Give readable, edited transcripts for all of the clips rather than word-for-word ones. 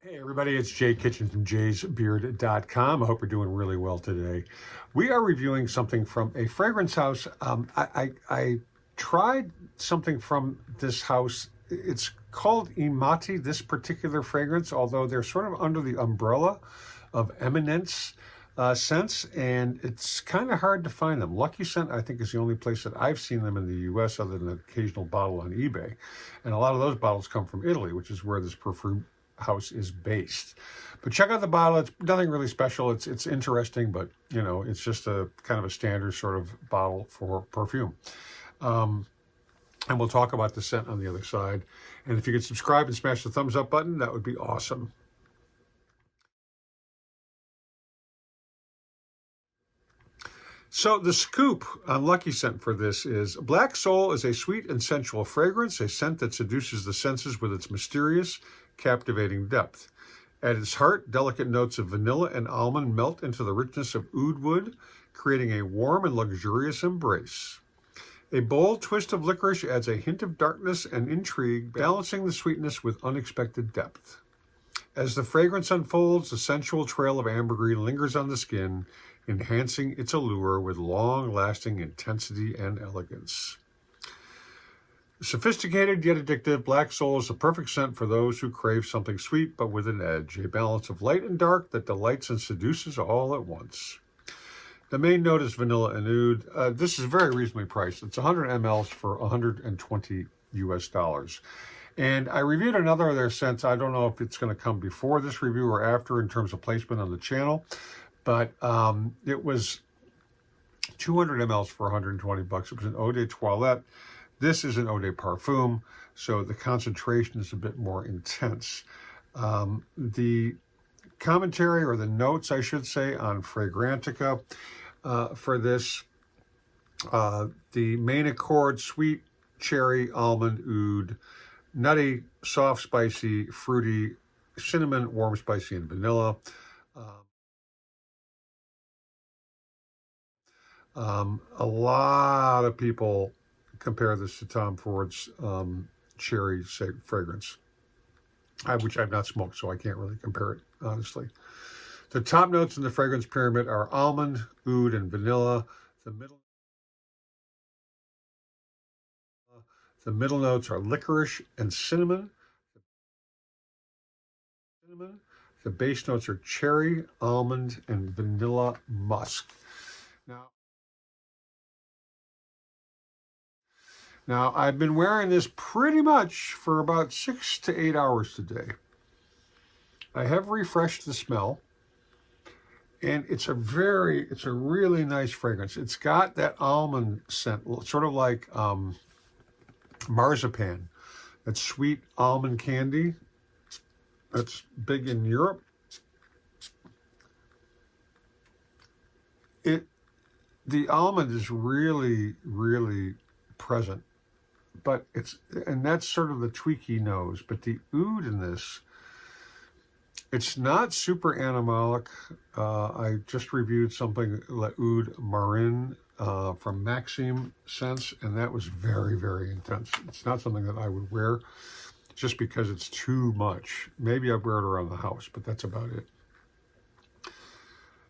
Hey everybody, it's Jay Kitchen from jaysbeard.com. I hope you're doing really well today. We are reviewing something from a fragrance house. I tried something from this house. It's called I Matti, this particular fragrance, although they're sort of under the umbrella of eminence scents, and it's kind of hard to find them. Lucky Scent, I think, is the only place that I've seen them in the U.S. other than an occasional bottle on eBay. And a lot of those bottles come from Italy, which is where this perfume house is based. But check out the bottle. It's nothing really special. It's interesting, but it's just a kind of a standard sort of bottle for perfume. And we'll talk about the scent on the other side. And if you could subscribe and smash the thumbs up button, that would be awesome. So the scoop on Lucky Scent for this is Black Soul is a sweet and sensual fragrance, a scent that seduces the senses with its mysterious, captivating depth. At its heart, delicate notes of vanilla and almond melt into the richness of oud wood, creating a warm and luxurious embrace. A bold twist of licorice adds a hint of darkness and intrigue, balancing the sweetness with unexpected depth. As the fragrance unfolds, the sensual trail of ambergris lingers on the skin, enhancing its allure with long-lasting intensity and elegance. Sophisticated yet addictive, Black Soul is the perfect scent for those who crave something sweet but with an edge, a balance of light and dark that delights and seduces all at once. The main note is vanilla and oud. This is very reasonably priced. It's 100 mLs for $120 US. And I reviewed another of their scents. I don't know if it's going to come before this review or after in terms of placement on the channel, but it was 200 mLs for 120 bucks. It was an Eau de Toilette. This is an Eau de Parfum, so the concentration is a bit more intense. The commentary, or the notes, I should say, on Fragrantica for this, the main accord, sweet, cherry, almond, oud, nutty, soft, spicy, fruity, cinnamon, warm, spicy, and vanilla. A lot of people compare this to Tom Ford's cherry fragrance, which I've not smoked, so I can't really compare it, honestly. The top notes in the fragrance pyramid are almond, oud, and vanilla. The middle notes are licorice and cinnamon. The base notes are cherry, almond, and vanilla musk. Now, I've been wearing this pretty much for about 6 to 8 hours today. I have refreshed the smell, and it's a really nice fragrance. It's got that almond scent, sort of like Marzipan, that sweet almond candy that's big in Europe. The almond is really, really present, but and that's sort of the tweaky nose. But the oud in this, it's not super animalic. I just reviewed something, La Oud Marin from Maxime Scents, and that was very, very intense. It's not something that I would wear just because it's too much. Maybe I'd wear it around the house, but that's about it.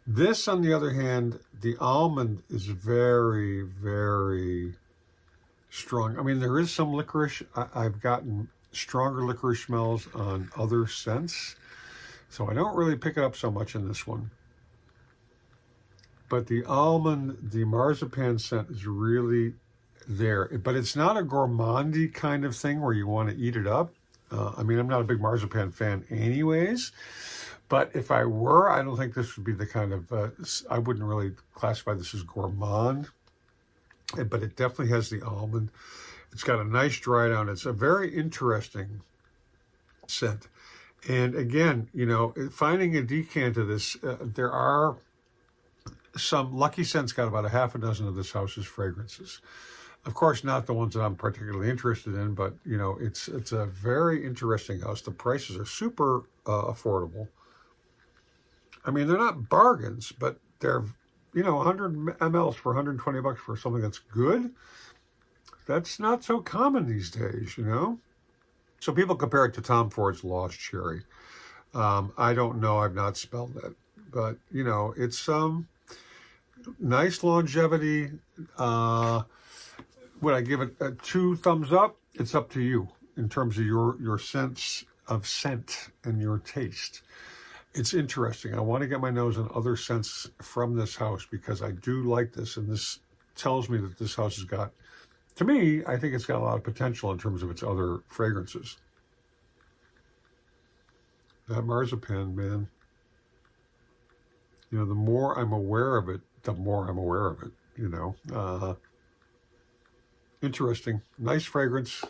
This, on the other hand, the almond is very, very strong. I mean, there is some licorice. I've gotten stronger licorice smells on other scents, so I don't really pick it up so much in this one. But the almond, the marzipan scent is really there. But it's not a gourmandy kind of thing where you want to eat it up. I mean, I'm not a big marzipan fan anyways. But if I were, I don't think this would be the kind of, I wouldn't really classify this as gourmand, but it definitely has the almond. It's got a nice dry down. It's a very interesting scent. And again, finding a decant of this, there are some, Lucky Scent's got about a half a dozen of this house's fragrances. Of course, not the ones that I'm particularly interested in, but, it's a very interesting house. The prices are super affordable. I mean, they're not bargains, but they're, 100 mLs for 120 bucks for something that's good. That's not so common these days, So people compare it to Tom Ford's Lost Cherry. I don't know. I've not smelled it. But, you know, it's nice longevity. Would I give it 2 thumbs up? It's up to you in terms of your sense of scent and your taste. It's interesting. I want to get my nose on other scents from this house because I do like this, and this tells me that this house has got, to me, I think it's got a lot of potential in terms of its other fragrances. That Marzipan, man, you know, the more I'm aware of it, the more I'm aware of it, you know. Interesting. Nice fragrance.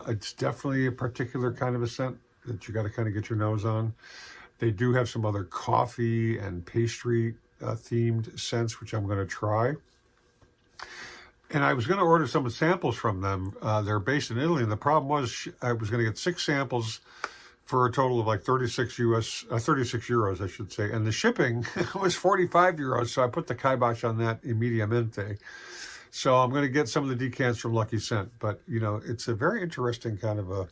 It's definitely a particular kind of a scent that you got to kind of get your nose on. They do have some other coffee and pastry themed scents, which I'm going to try. And I was going to order some samples from them. They're based in Italy, and the problem was I was going to get 6 samples for a total of like 36 euros, I should say. And the shipping was 45 euros, so I put the kibosh on that immediatamente. So I'm going to get some of the decants from Lucky Scent. But, you know, it's a very interesting kind of a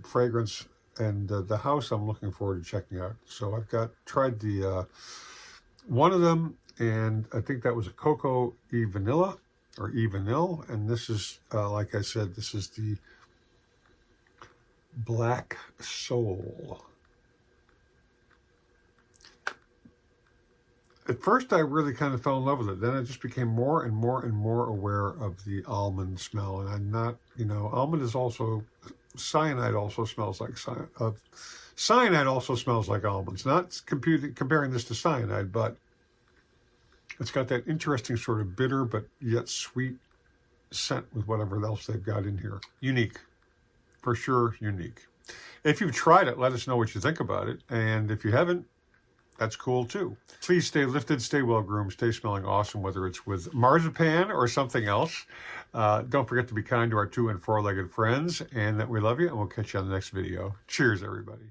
fragrance. And the house I'm looking forward to checking out. So I've tried the one of them, and I think that was a Cocoa E Vanilla or E Vanille. And this is, like I said, this is the Black Soul. At first, I really kind of fell in love with it. Then I just became more and more and more aware of the almond smell. And I'm not, you know, almond is also, cyanide also smells like cyanide also smells like almonds. Not comparing this to cyanide, but it's got that interesting sort of bitter but yet sweet scent with whatever else they've got in here. Unique. For sure, unique. If you've tried it, let us know what you think about it. And if you haven't, that's cool too. Please stay lifted, stay well groomed, stay smelling awesome, whether it's with Marzipan or something else. Don't forget to be kind to our 2- and 4-legged friends, and that we love you, and we'll catch you on the next video. Cheers, everybody.